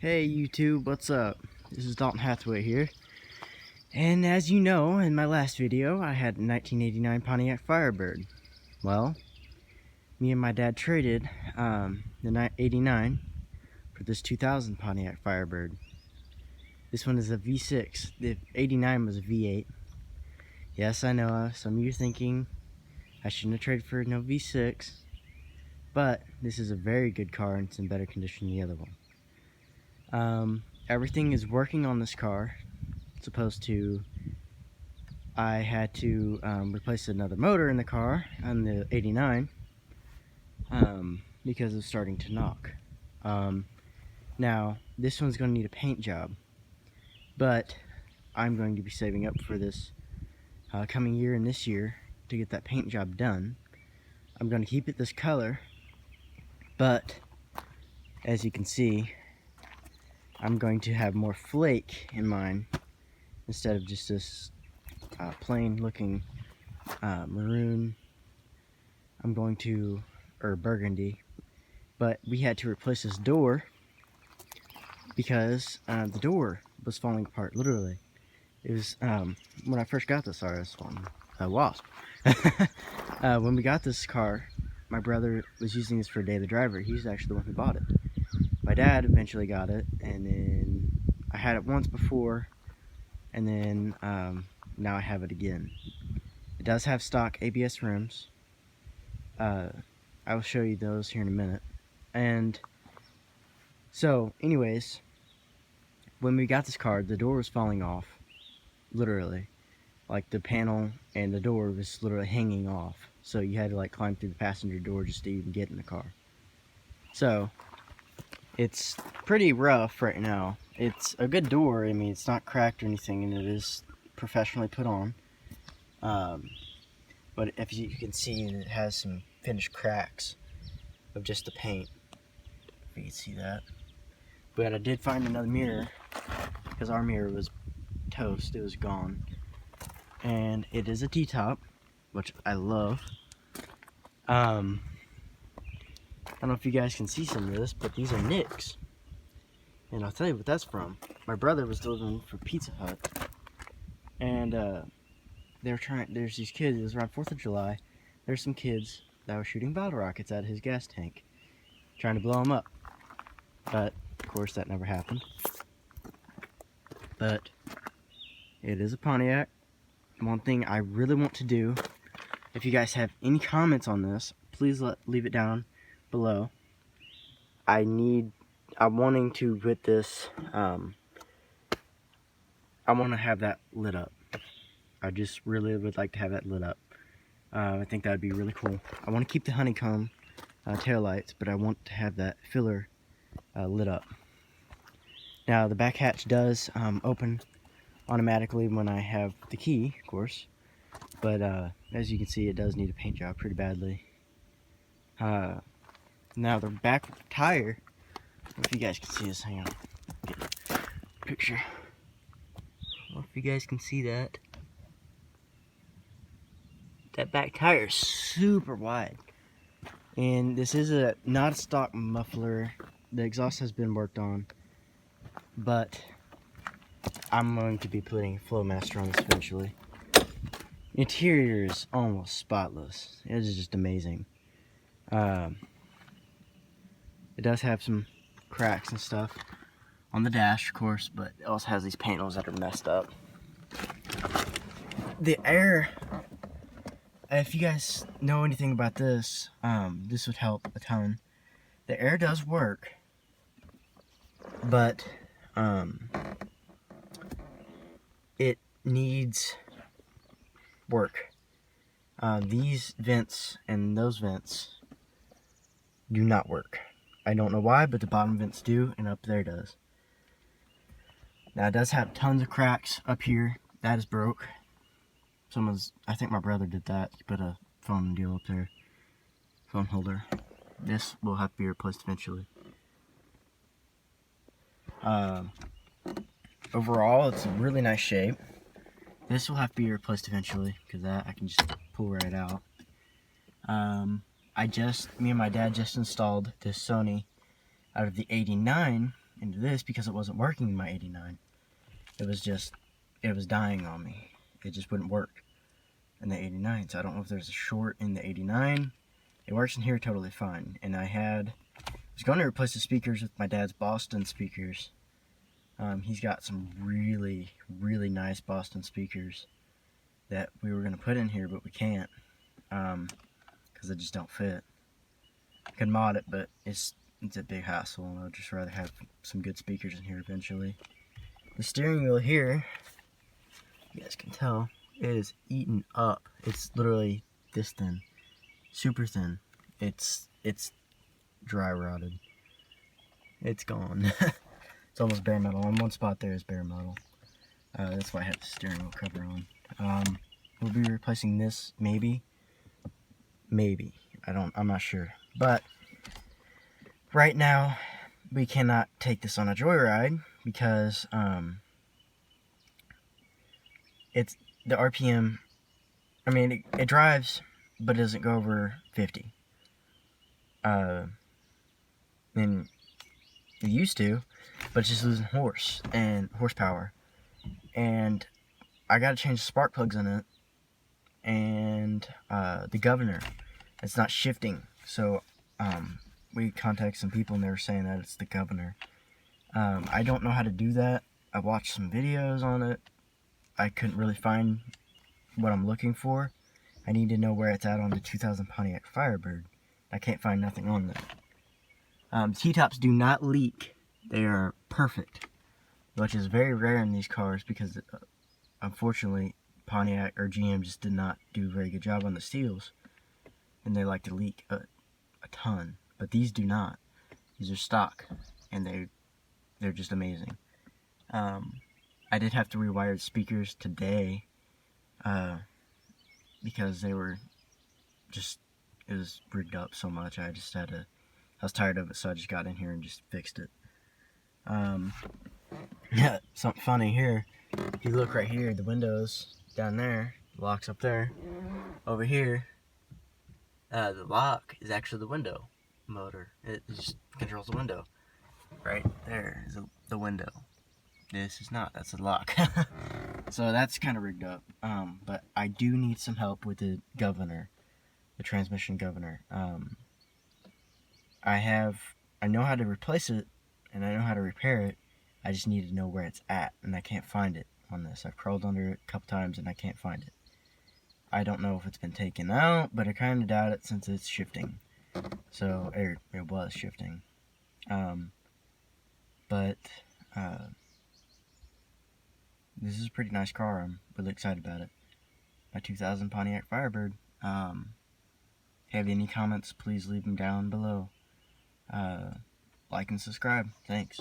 Hey YouTube, what's up? This is Dalton Hathaway here. And as you know, in my last video, I had a 1989 Pontiac Firebird. Well, me and my dad traded the 89 for this 2000 Pontiac Firebird. This one is a V6. The 89 was a V8. Yes, I know, some of you are thinking I shouldn't have traded for no V6. But this is a very good car and it's in better condition than the other one. Everything is working on this car. I had to replace another motor in the car on the 89 because it was starting to knock. Now this one's going to need a paint job, but I'm going to be saving up for this coming year and this year to get that paint job done. I'm going to keep it this color, but as you can see, I'm going to have more flake in mine instead of just this plain looking maroon. Or burgundy. But we had to replace this door because the door was falling apart, literally. It was, when I first got this, wasp. When we got this car, my brother was using this for a daily driver. He's actually the one who bought it. My dad eventually got it, and then I had it once before, and then now I have it again. It does have stock ABS rims. I will show you those here in a minute. And so, anyways, when we got this car, the door was falling off, literally. Like the panel and the door was literally hanging off. So you had to like climb through the passenger door just to even get in the car. So it's pretty rough right now. It's a good door. I mean, it's not cracked or anything, and it is professionally put on. But if you can see, it has some finished cracks of just the paint. If you can see that. But I did find another mirror because our mirror was toast. It was gone, and it is a T-top, which I love. I don't know if you guys can see some of this, but these are nicks. And I'll tell you what that's from. My brother was delivering for Pizza Hut. And there's these kids, it was around 4th of July. There's some kids that were shooting bottle rockets at his gas tank, trying to blow him up. But, of course, that never happened. But, it is a Pontiac. One thing I really want to do, if you guys have any comments on this, please leave it down below. I'm wanting to put this, I want to have that lit up. I just really would like to have that lit up. I think that would be really cool. I want to keep the honeycomb taillights, but I want to have that filler lit up. Now the back hatch does open automatically when I have the key, of course. But as you can see, it does need a paint job pretty badly. Now the back tire, if you guys can see this, hang on, get a picture. I don't know if you guys can see that. That back tire is super wide. And this is not a stock muffler. The exhaust has been worked on. But I'm going to be putting a Flowmaster on this eventually. Interior is almost spotless. It is just amazing. It does have some cracks and stuff on the dash, of course, but it also has these panels that are messed up. The air, if you guys know anything about this, this would help a ton. The air does work, but it needs work. These vents and those vents do not work. I don't know why, but the bottom vents do, and up there does. Now it does have tons of cracks up here. That is broke. I think my brother did that. He put a phone deal up there. Phone holder. This will have to be replaced eventually. Overall, it's in really nice shape. This will have to be replaced eventually, because that I can just pull right out. Me and my dad just installed this Sony out of the 89 into this because it wasn't working in my 89. It was dying on me. It just wouldn't work in the 89. So I don't know if there's a short in the 89. It works in here totally fine. And I was going to replace the speakers with my dad's Boston speakers. He's got some really, really nice Boston speakers that we were going to put in here, but we can't because they just don't fit. I could mod it, but it's a big hassle, and I'd just rather have some good speakers in here eventually. The steering wheel here, you guys can tell, it is eaten up. It's literally this thin, super thin. It's dry rotted. It's gone. It's almost bare metal. On one spot there is bare metal. That's why I have the steering wheel cover on. We'll be replacing this, maybe. I'm not sure. But right now, we cannot take this on a joyride because it's the RPM. I mean, it drives, but it doesn't go over 50. And it used to, but it's just losing horsepower. And I gotta change the spark plugs in it, and the governor, it's not shifting. So we contacted some people and they were saying that it's the governor. I don't know how to do that. I watched some videos on it. I couldn't really find what I'm looking for. I need to know where it's at on the 2000 Pontiac Firebird. I can't find nothing on that. T-tops do not leak. They are perfect, which is very rare in these cars because unfortunately Pontiac or GM just did not do a very good job on the seals, and they like to leak a ton. But these do not. These are stock, and they're just amazing. I did have to rewire the speakers today because they were it was rigged up so much. I was tired of it, so I just got in here and just fixed it. Yeah, something funny here. If you look right here, the windows down there, the lock's up there. Over here, the lock is actually the window motor. It just controls the window. Right there is the window. This is not. That's the lock. So that's kind of rigged up. But I do need some help with the governor, the transmission governor. I know how to replace it, and I know how to repair it. I just need to know where it's at, and I can't find it on this. I've crawled under it a couple times, and I can't find it. I don't know if it's been taken out, but I kind of doubt it since it's shifting. So, it was shifting. But this is a pretty nice car. I'm really excited about it. My 2000 Pontiac Firebird. If you have any comments, please leave them down below. Like and subscribe. Thanks.